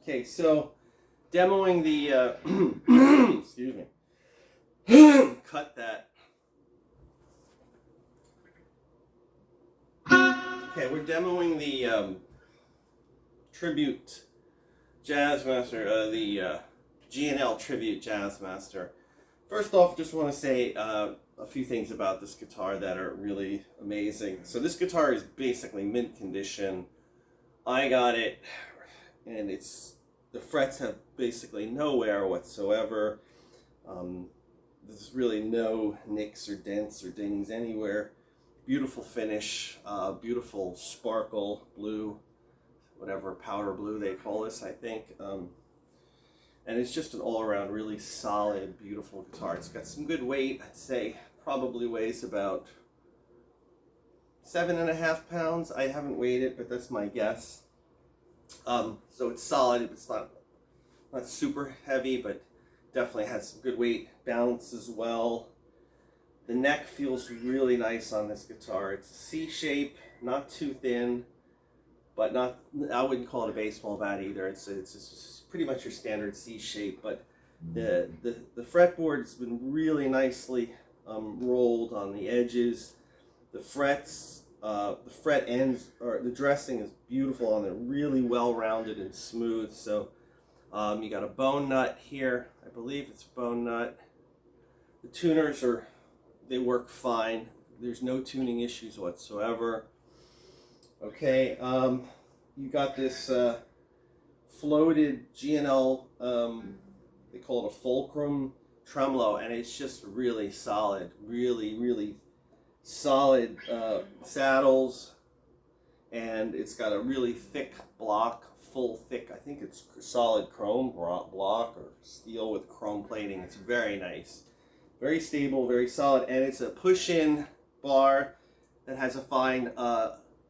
Okay, so demoing the, excuse me, cut that. Okay, we're demoing the Tribute Jazzmaster, the G&L Tribute Jazzmaster. First off, just want to say a few things about this guitar that are really amazing. So this guitar is basically mint condition. I got it, and the frets have basically no wear whatsoever. There's really no nicks or dents or dings anywhere. Beautiful finish, beautiful sparkle blue, whatever powder blue they call this, I think. And it's just an all-around really solid, beautiful guitar. It's got some good weight. I'd say probably weighs about 7.5 pounds. I haven't weighed it, but that's my guess. So it's solid. It's not super heavy, but definitely has some good weight. Balance as well. The neck feels really nice on this guitar. It's a C shape, not too thin, but not, I wouldn't call it a baseball bat either. It's pretty much your standard C shape, but the fretboard's been really nicely rolled on the edges. The frets, the fret ends, or the dressing is beautiful on there, really well rounded and smooth. So you got a bone nut here. I believe it's a bone nut. The tuners they work fine. There's no tuning issues whatsoever. Okay, you got this floated G&L, they call it a Fulcrum Tremolo, and it's just really solid, really solid saddles, and it's got a really thick block, full thick, I think it's solid chrome block or steel with chrome plating. It's very nice. Very stable, very solid, and it's a push-in bar that has a fine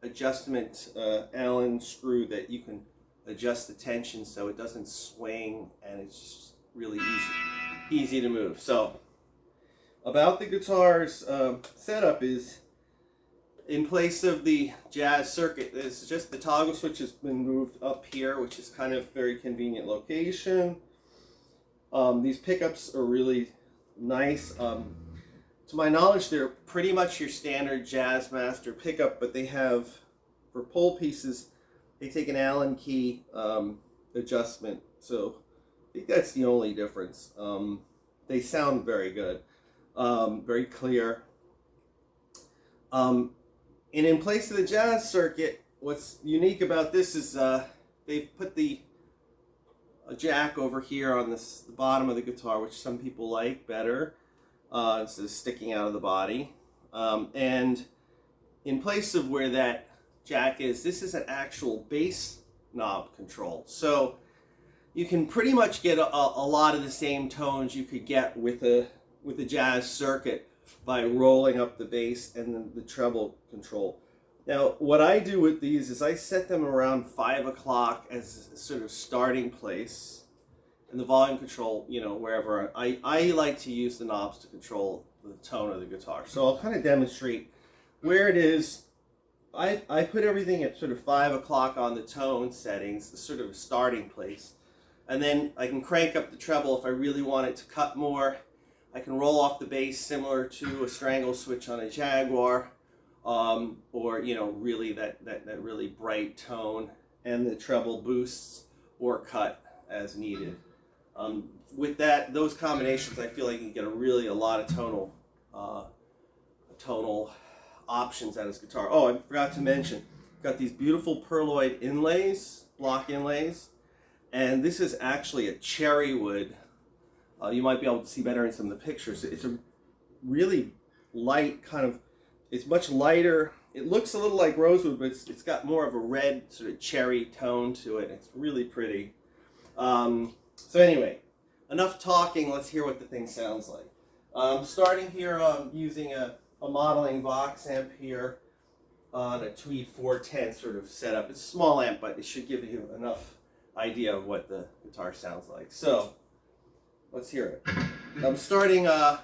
adjustment Allen screw that you can adjust the tension so it doesn't swing, and it's just really easy to move. So, about the guitar's setup is, in place of the jazz circuit, it's just the toggle switch has been moved up here, which is kind of very convenient location. These pickups are really nice. To my knowledge, they're pretty much your standard Jazzmaster pickup, but they have, for pole pieces, they take an Allen key adjustment. So I think that's the only difference. They sound very good, very clear. And in place of the jazz circuit, what's unique about this is they've put a jack over here on the bottom of the guitar, which some people like better, instead of sticking out of the body. And in place of where that jack is, this is an actual bass knob control. So you can pretty much get a lot of the same tones you could get with a jazz circuit by rolling up the bass and then the treble control. Now, what I do with these is I set them around 5 o'clock as a sort of starting place, and the volume control, wherever. I like to use the knobs to control the tone of the guitar. So I'll kind of demonstrate where it is. I put everything at sort of 5 o'clock on the tone settings, the sort of a starting place. And then I can crank up the treble if I really want it to cut more. I can roll off the bass similar to a strangle switch on a Jaguar. Or really that really bright tone, and the treble boosts or cut as needed. With those combinations, I feel like you can get a lot of tonal options out of this guitar. Oh, I forgot to mention, got these beautiful pearloid inlays, block inlays, and this is actually a cherry wood. You might be able to see better in some of the pictures. It's a really light kind of. It's much lighter. It looks a little like rosewood, but it's got more of a red sort of cherry tone to it. It's really pretty. So anyway, enough talking. Let's hear what the thing sounds like. Starting here, using a modeling Vox amp here on a Tweed 410 sort of setup. It's a small amp, but it should give you enough idea of what the guitar sounds like. So let's hear it. I'm starting. I'll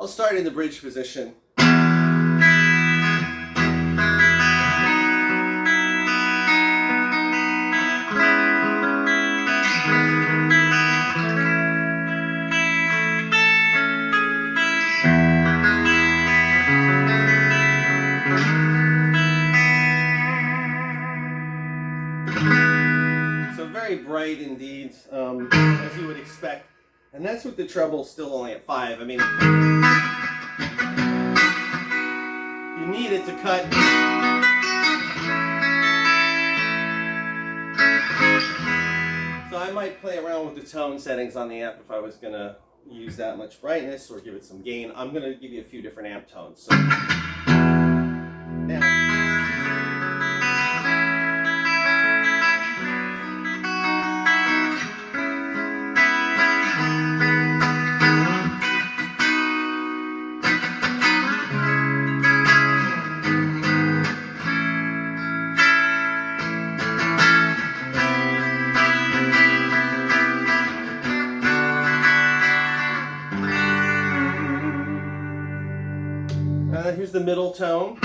start in the bridge position. So very bright indeed, as you would expect. And that's with the treble still only at 5. I mean, you need it to cut. So I might play around with the tone settings on the amp if I was going to use that much brightness or give it some gain. I'm going to give you a few different amp tones. So now. Here's the middle tone.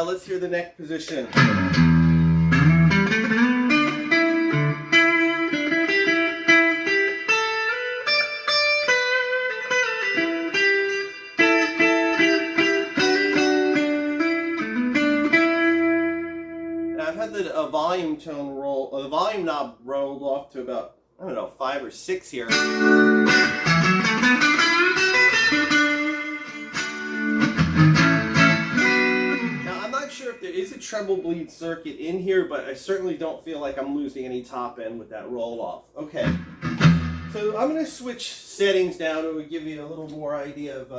Let's hear the neck position. Now I've had the volume tone roll, or the volume knob rolled off to about, I don't know, 5 or 6 here. If there is a treble bleed circuit in here, but I certainly don't feel like I'm losing any top end with that roll off. Okay, so I'm going to switch settings now to give you a little more idea of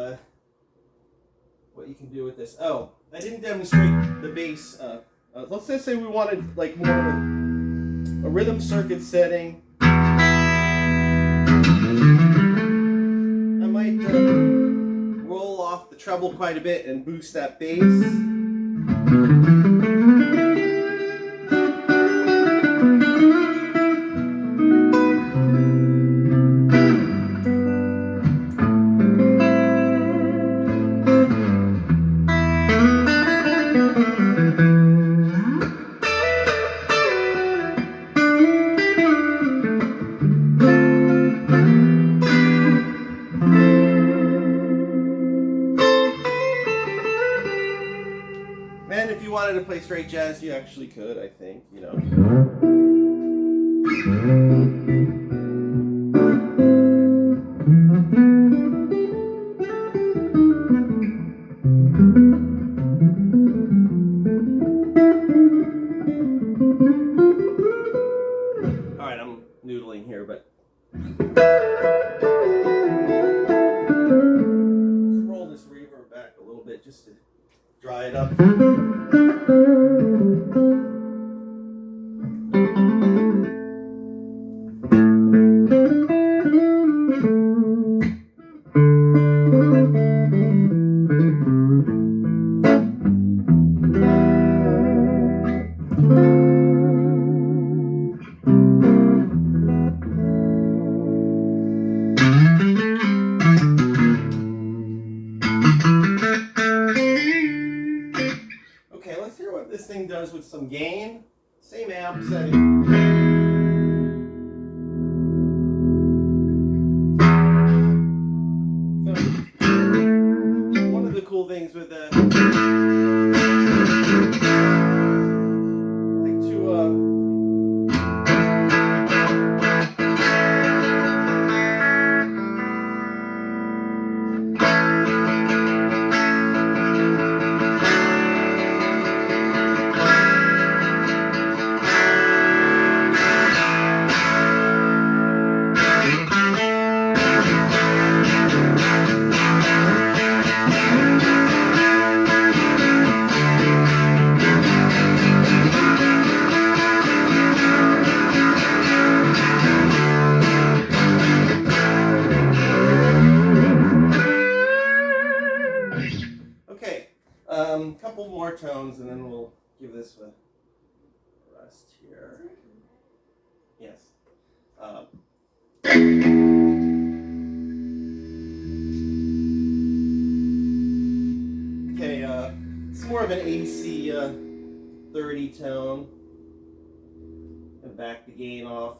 what you can do with this. Oh, I didn't demonstrate the bass. Let's just say we wanted like more of a rhythm circuit setting. I might roll off the treble quite a bit and boost that bass. And if you wanted to play straight jazz, you actually could, I think, you know. All right, I'm noodling here, but let's roll this reverb back a little bit just to dry it up. This thing does with some gain, same amp setting. So, one of the cool things with the Couple more tones, and then we'll give this a rest here. Yes. Okay, it's more of an AC 30 tone. And back the gain off.